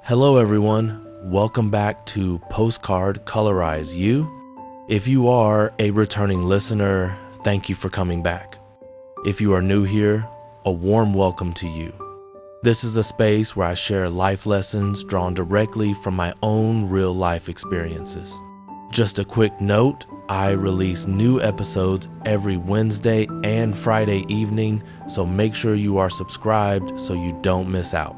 Hello everyone, welcome back to Postcard Colorizeyou. If you are a returning listener, thank you for coming back. If you are new here, a warm welcome to you. This is a space where I share life lessons drawn directly from my own real life experiences. Just a quick note, I release new episodes every Wednesday and Friday evening, so make sure you are subscribed so you don't miss out.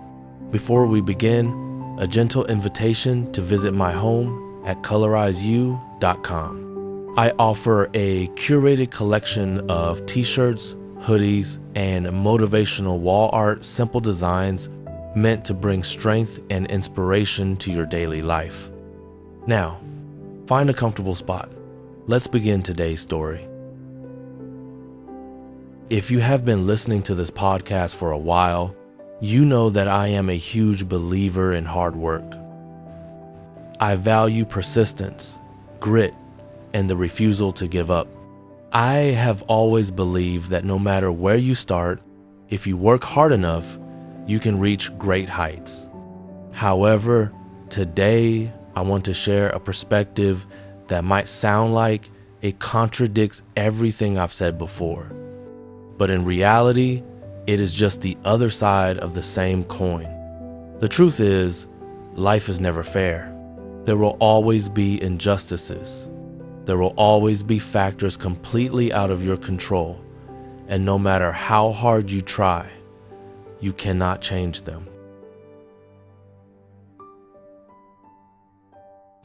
Before we begin, a gentle invitation to visit my home at Colorizeyou.com. I offer a curated collection of t-shirts, hoodies, and motivational wall art simple designs meant to bring strength and inspiration to your daily life. Now, find a comfortable spot. Let's begin today's story. If you have been listening to this podcast for a while, you know that I am a huge believer in hard work. I value persistence, grit, and the refusal to give up. I have always believed that no matter where you start, if you work hard enough, you can reach great heights. However, today I want to share a perspective that might sound like it contradicts everything I've said before. But in reality, it is just the other side of the same coin. The truth is, life is never fair. There will always be injustices. There will always be factors completely out of your control, and no matter how hard you try, you cannot change them.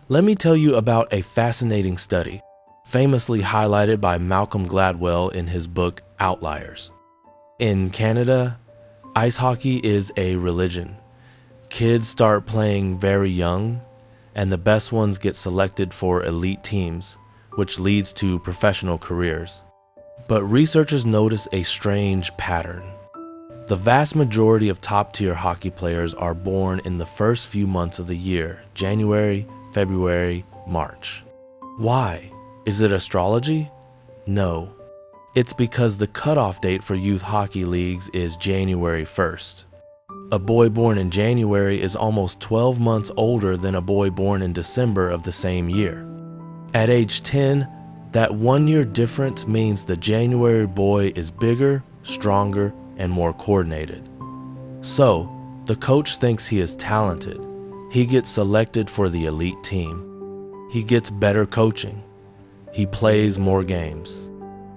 Let me tell you about a fascinating study, famously highlighted by Malcolm Gladwell in his book Outliers. In Canada, ice hockey is a religion. Kids start playing very young, and the best ones get selected for elite teams, which leads to professional careers. But researchers notice a strange pattern. The vast majority of top-tier hockey players are born in the first few months of the year, January, February, March. Why? Is it astrology? No. It's because the cutoff date for youth hockey leagues is January 1st. A boy born in January is almost 12 months older than a boy born in December of the same year. At age 10, that 1 year difference means the January boy is bigger, stronger, and more coordinated. So, the coach thinks he is talented. He gets selected for the elite team. He gets better coaching. He plays more games.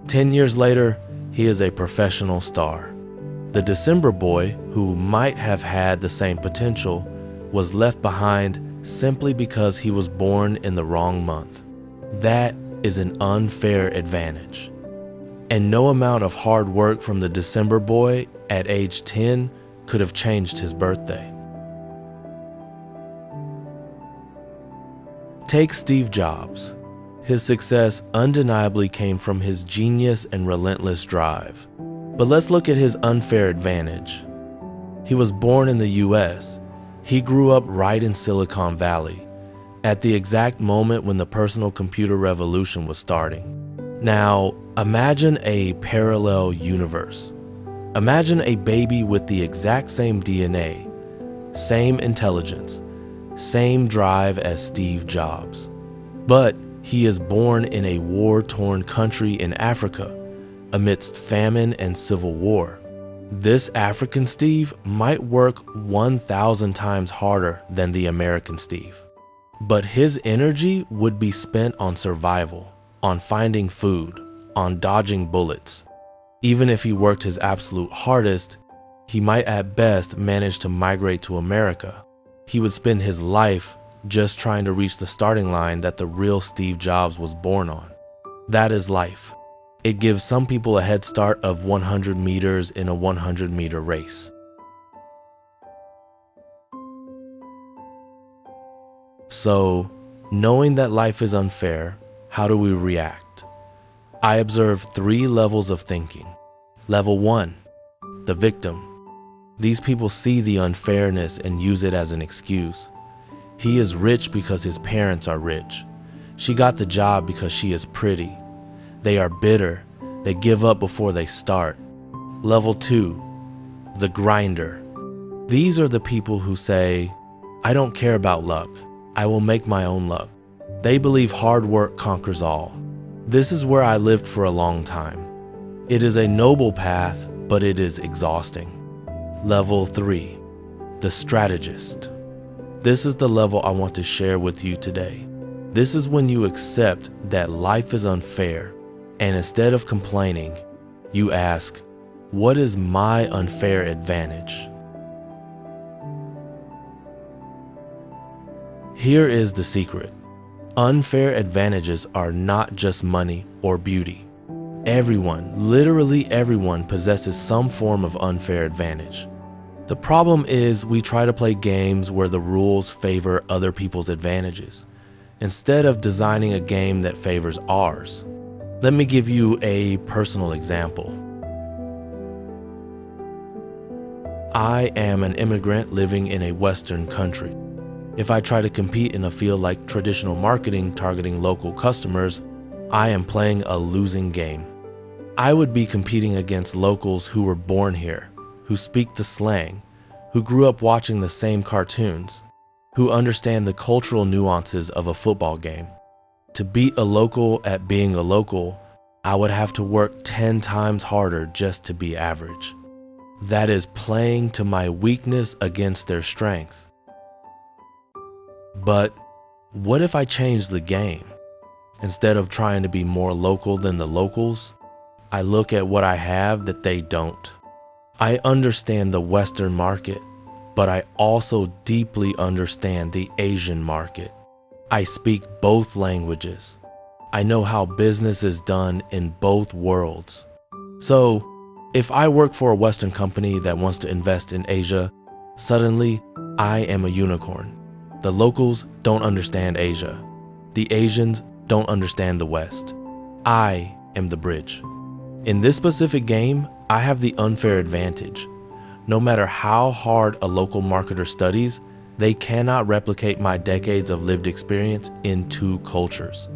10 years later, he is a professional star. The December boy, who might have had the same potential, was left behind simply because he was born in the wrong month. That is an unfair advantage. And no amount of hard work from the December boy at age 10 could have changed his birthday. Take Steve Jobs. His success undeniably came from his genius and relentless drive. But let's look at his unfair advantage. He was born in the US. He grew up right in Silicon Valley, at the exact moment when the personal computer revolution was starting. Now, imagine a parallel universe. Imagine a baby with the exact same DNA, same intelligence, same drive as Steve Jobs. But he is born in a war-torn country in Africa, amidst famine and civil war. This African Steve might work 1,000 times harder than the American Steve. But his energy would be spent on survival, on finding food, on dodging bullets. Even if he worked his absolute hardest, he might at best manage to migrate to America. He would spend his life just trying to reach the starting line that the real Steve Jobs was born on. That is life. It gives some people a head start of 100 meters in a 100-meter race. So, knowing that life is unfair, how do we react? I observe 3 levels of thinking. Level 1, the victim. These people see the unfairness and use it as an excuse. He is rich because his parents are rich. She got the job because she is pretty. They are bitter. They give up before they start. Level 2, the grinder. These are the people who say, I don't care about luck. I will make my own luck. They believe hard work conquers all. This is where I lived for a long time. It is a noble path, but it is exhausting. Level 3, the strategist. This is the level I want to share with you today. This is when you accept that life is unfair, and instead of complaining, you ask, what is my unfair advantage? Here is the secret. Unfair advantages are not just money or beauty. Everyone, literally everyone, possesses some form of unfair advantage. The problem is we try to play games where the rules favor other people's advantages, instead of designing a game that favors ours. Let me give you a personal example. I am an immigrant living in a Western country. If I try to compete in a field like traditional marketing targeting local customers, I am playing a losing game. I would be competing against locals who were born here, who speak the slang, who grew up watching the same cartoons, who understand the cultural nuances of a football game. To beat a local at being a local, I would have to work 10 times harder just to be average. That is playing to my weakness against their strength. But what if I change the game? Instead of trying to be more local than the locals, I look at what I have that they don't. I understand the Western market, but I also deeply understand the Asian market. I speak both languages. I know how business is done in both worlds. So, if I work for a Western company that wants to invest in Asia, suddenly I am a unicorn. The locals don't understand Asia. The Asians don't understand the West. I am the bridge. In this specific game, I have the unfair advantage. No matter how hard a local marketer studies, they cannot replicate my decades of lived experience in two cultures.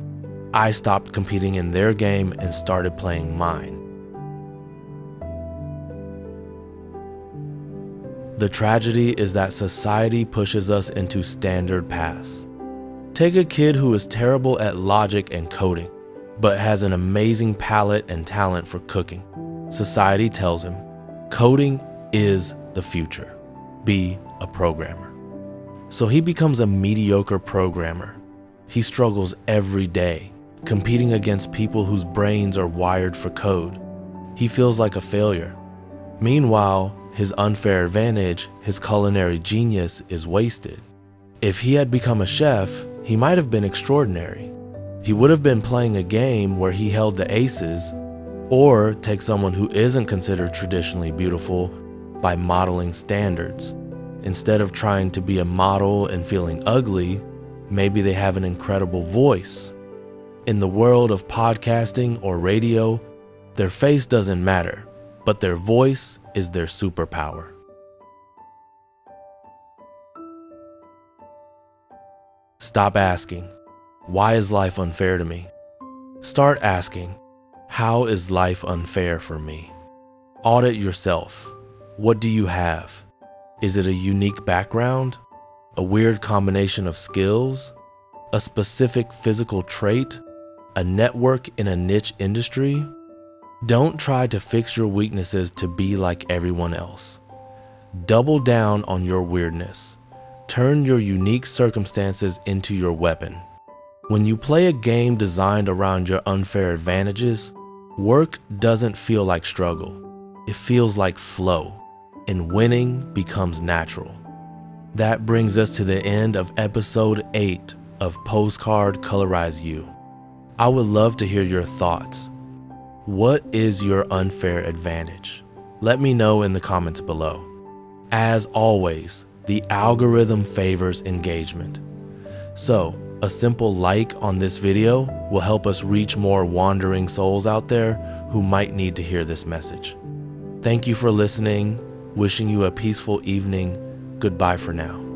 I stopped competing in their game and started playing mine. The tragedy is that society pushes us into standard paths. Take a kid who is terrible at logic and coding, but has an amazing palate and talent for cooking. Society tells him, coding is the future. Be a programmer. So he becomes a mediocre programmer. He struggles every day, competing against people whose brains are wired for code. He feels like a failure. Meanwhile, his unfair advantage, his culinary genius, is wasted. If he had become a chef, he might have been extraordinary. He would have been playing a game where he held the aces, or take someone who isn't considered traditionally beautiful by modeling standards. Instead of trying to be a model and feeling ugly, maybe they have an incredible voice. In the world of podcasting or radio, their face doesn't matter, but their voice is their superpower. Stop asking, why is life unfair to me? Start asking, how is life unfair for me? Audit yourself. What do you have? Is it a unique background? A weird combination of skills? A specific physical trait? A network in a niche industry? Don't try to fix your weaknesses to be like everyone else. Double down on your weirdness. Turn your unique circumstances into your weapon. When you play a game designed around your unfair advantages, work doesn't feel like struggle. It feels like flow, and winning becomes natural. That brings us to the end of episode 8 of Postcard Colorizeyou. I would love to hear your thoughts. What is your unfair advantage? Let me know in the comments below. As always, the algorithm favors engagement. So, a simple like on this video will help us reach more wandering souls out there who might need to hear this message. Thank you for listening. Wishing you a peaceful evening. Goodbye for now.